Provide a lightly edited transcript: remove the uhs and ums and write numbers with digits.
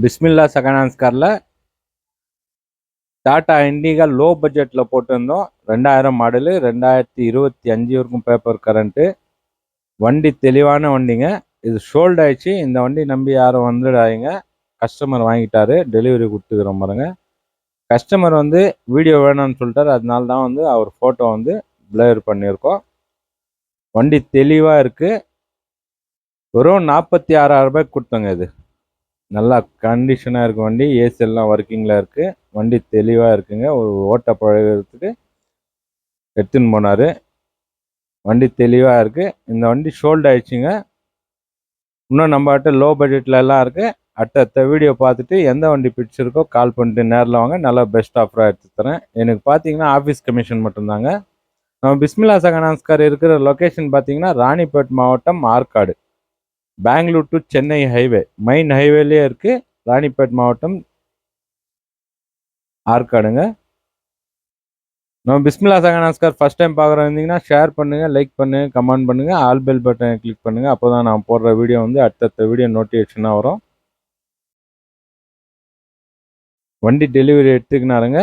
பிஸ்மில்லா second காரில் Tata Indica low பட்ஜெட்டில் போட்டிருந்தோம். 2000 மாடலு, 2025 வரைக்கும் பேப்பர் கரண்ட்டு. வண்டி தெளிவான வண்டிங்க. இது ஷோல்ட் ஆயிடுச்சு. இந்த வண்டி நம்பி யாரும் வந்துடாதீங்க. கஸ்டமர் வாங்கிட்டாரு, டெலிவரி கொடுத்துக்கிறோம் பாருங்க. கஸ்டமர் வீடியோ வேணும்னு சொல்லிட்டாரு, அதனால தான் அவர் ஃபோட்டோ பிளர் பண்ணியிருக்கோம். வண்டி தெளிவாக இருக்குது. வெறும் 46,000 ரூபாய்க்கு கொடுத்தோங்க. இது நல்லா கண்டிஷனாக இருக்குது வண்டி. ஏசி எல்லாம் ஒர்க்கிங்கில் இருக்குது. வண்டி தெளிவாக இருக்குங்க. ஒரு ஓட்ட பழகிறதுக்கு எடுத்துன்னு போனார். வண்டி தெளிவாக இருக்குது. இந்த வண்டி ஷோல்ட் ஆயிடுச்சுங்க. இன்னும் நம்மகிட்ட லோ பட்ஜெட்டில் எல்லாம் இருக்குது. அடுத்த வீடியோ பார்த்துட்டு எந்த வண்டி பிடிச்சிருக்கோ கால் பண்ணிட்டு நேரில் வாங்க. நல்லா பெஸ்ட் ஆஃபராக எடுத்து தரேன். எனக்கு பார்த்தீங்கன்னா ஆஃபீஸ் கமிஷன் மட்டும்தாங்க. நம்ம பிஸ்மில்லா செகண்ட் இருக்கிற லொக்கேஷன் பார்த்தீங்கன்னா ராணிப்பேட் மாவட்டம், Arcot. Bangalore to Chennai highway, main ஹைவேலேயே இருக்குது. ராணிப்பேட் மாவட்டம், ஆற்காடுங்க. நம்ம பிஸ்மில்லா செகண்ட் ஃபர்ஸ்ட் டைம் பார்க்குறீங்கன்னா ஷேர் பண்ணுங்கள், லைக் பண்ணுங்கள், கமெண்ட் பண்ணுங்கள், ஆல் பெல் பட்டனை கிளிக் பண்ணுங்கள். அப்போ தான் நான் போடுற வீடியோ அடுத்தடுத்த வீடியோ நோட்டிஃபிகேஷனாக வரும். வண்டி டெலிவரி எடுத்துக்கினாருங்க.